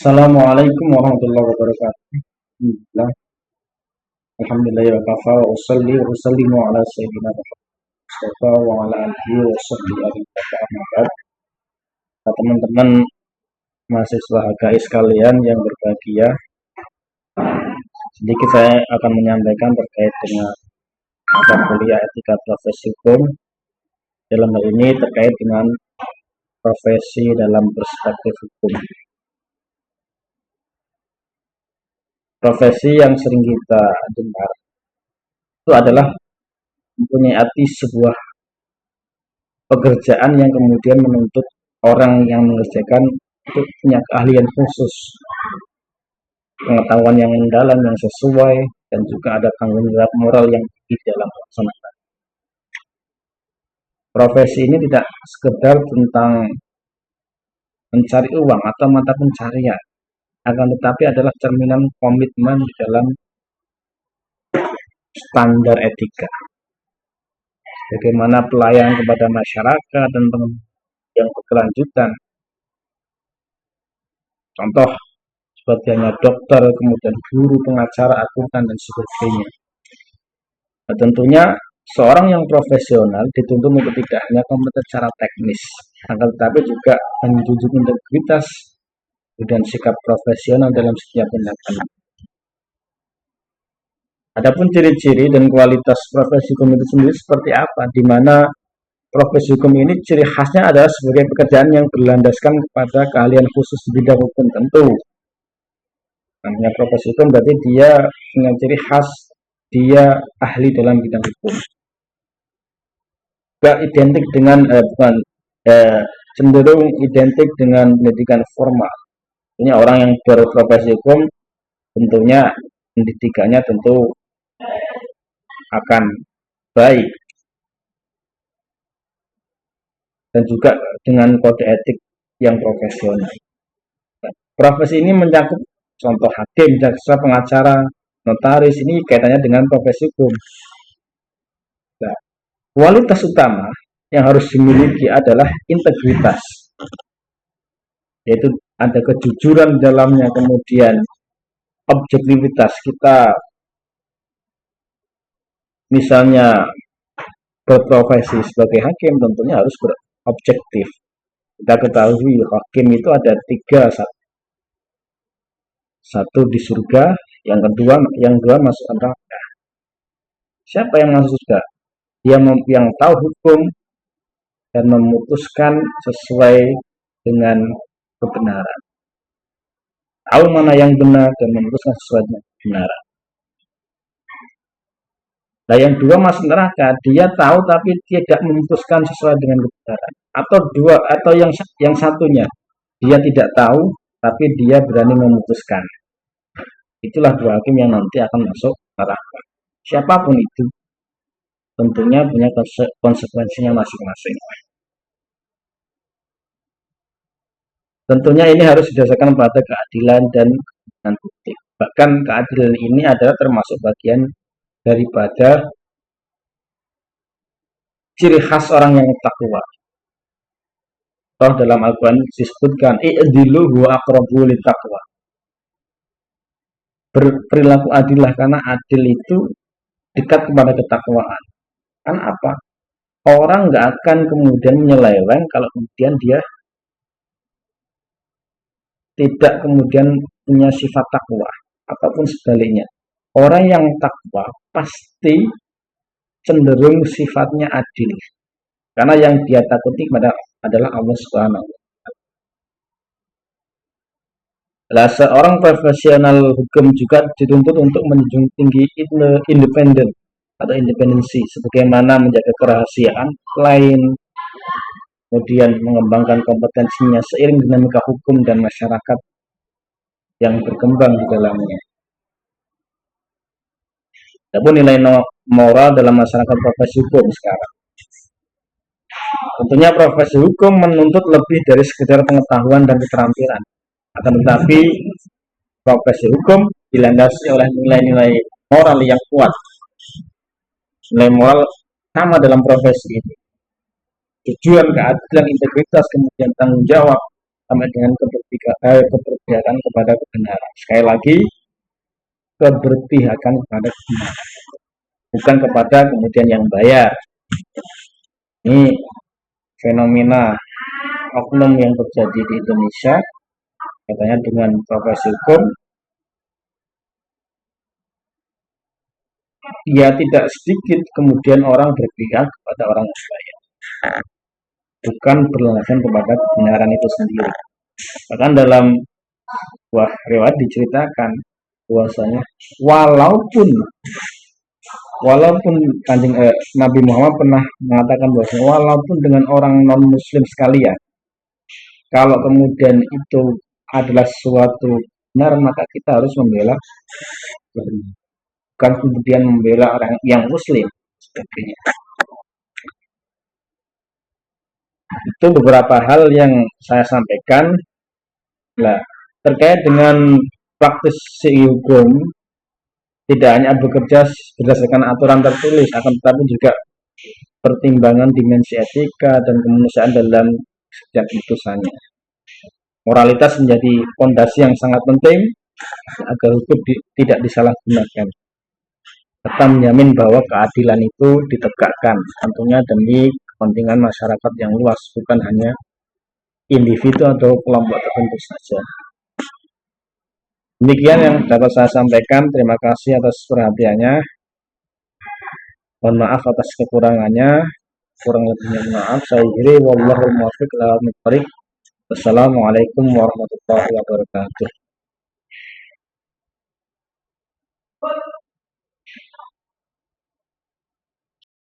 Assalamualaikum warahmatullahi wabarakatuh. Alhamdulillah, alhamdulillah wa kafa wa usalli wa usallimu ala sayyidina Mustafa wa ala alihi wa sahbihi ajma'in. Teman-teman mahasiswa HKI sekalian yang berbahagia, sedikit saya akan menyampaikan terkait dengan mata kuliah etika profesi hukum. Dalam hal ini terkait dengan profesi dalam perspektif hukum. Profesi yang sering kita dengar itu adalah mempunyai arti sebuah pekerjaan yang kemudian menuntut orang yang mengerjakan itu punya keahlian khusus, pengetahuan yang mendalam yang sesuai, dan juga ada tanggung jawab moral yang tinggi dalam pelaksanaan. Profesi ini tidak sekedar tentang mencari uang atau mata pencarian, akan tetapi adalah cerminan komitmen di dalam standar etika. Bagaimana pelayanan kepada masyarakat dan yang berkelanjutan. Contoh seperti hanya dokter, kemudian guru, pengacara, akuntan, dan sebagainya. Nah, tentunya seorang yang profesional dituntut untuk tidak hanya kompeten secara teknis, akan tetapi juga menjunjung integritas dan sikap profesional dalam setiap tindakan. Adapun ciri-ciri dan kualitas profesi hukum itu sendiri seperti apa? Di mana profesi hukum ini ciri khasnya adalah sebagai pekerjaan yang berlandaskan kepada keahlian khusus di bidang hukum tentu. Namanya profesi hukum berarti dia punya ciri khas, dia ahli dalam bidang hukum. Gak identik dengan cenderung identik dengan pendidikan formal. Tentunya orang yang berprofesi hukum tentunya pendidikannya tentu akan baik dan juga dengan kode etik yang profesional. Profesi ini mencakup contoh hakim, jaksa, pengacara, notaris, ini kaitannya dengan profesi hukum. Nah, kualitas utama yang harus dimiliki adalah integritas, yaitu ada kejujuran dalamnya, kemudian objektivitas. Kita misalnya berprofesi sebagai hakim tentunya harus berobjektif. Kita ketahui hakim itu ada tiga, satu di surga, yang dua masuk neraka. Siapa yang masuk surga? Dia yang tahu hukum dan memutuskan sesuai dengan kebenaran. Tahu mana yang benar dan memutuskan sesuai dengan kebenaran. Nah, yang dua masuk neraka, dia tahu tapi tidak memutuskan sesuai dengan kebenaran. Atau yang satunya, dia tidak tahu tapi dia berani memutuskan. Itulah dua hakim yang nanti akan masuk neraka. Siapapun itu, tentunya punya konsekuensinya masing-masing. Tentunya ini harus didasarkan pada keadilan dan bukti. Bahkan keadilan ini adalah termasuk bagian daripada ciri khas orang yang takwa. Dalam Al-Quran disebutkan i'dilu huwa aqrabu littaqwa. Berperilaku adillah, karena adil itu dekat kepada ketakwaan. Kan apa? Orang nggak akan kemudian menyeleweng kalau kemudian dia tidak kemudian punya sifat takwa, ataupun sebaliknya. Orang yang takwa pasti cenderung sifatnya adil, karena yang dia takuti adalah Allah Subhanahu. Nah, seorang profesional hukum juga dituntut untuk menjunjung tinggi independen atau independensi, sebagaimana menjaga kerahasiaan klien, kemudian mengembangkan kompetensinya seiring dinamika hukum dan masyarakat yang berkembang di dalamnya. Adapun nilai moral dalam masyarakat profesi hukum sekarang, tentunya profesi hukum menuntut lebih dari sekedar pengetahuan dan keterampilan. Akan tetapi profesi hukum dilandasi oleh nilai-nilai moral yang kuat. Nilai moral sama dalam profesi ini. Tujuan, keadilan, integritas, kemudian tanggung jawab, sampai dengan keberpihakan kepada kebenaran. Sekali lagi, keberpihakan kepada kebenaran, bukan kepada kemudian yang bayar. Ini fenomena oknum yang terjadi di Indonesia, katanya dengan profesi hukum, ya tidak sedikit kemudian orang berpihak kepada orang yang bayar, bukan berlandaskan kepada kebenaran itu sendiri. Bahkan dalam buah riwayat diceritakan bahwasanya walaupun walaupun Nabi Muhammad pernah mengatakan bahwasanya walaupun dengan orang non muslim sekalian, kalau kemudian itu adalah suatu benar, maka kita harus membela, bukan kemudian membela orang yang muslim sebagainya. Itu beberapa hal yang saya sampaikan. Nah, terkait dengan praktis hukum, tidak hanya bekerja berdasarkan aturan tertulis, akan tetapi juga pertimbangan dimensi etika dan kemanusiaan dalam setiap putusannya. Moralitas menjadi fondasi yang sangat penting agar hukum tidak disalahgunakan, serta menjamin bahwa keadilan itu ditegakkan, tentunya demi kepentingan masyarakat yang luas, bukan hanya individu atau kelompok tertentu saja. Demikian yang dapat saya sampaikan. Terima kasih atas perhatiannya. Mohon maaf atas kekurangannya. Kurang lebihnya maaf. Saya kira wallahul muwaffiq ila aqwamit thoriq. Wassalamualaikum warahmatullahi wabarakatuh.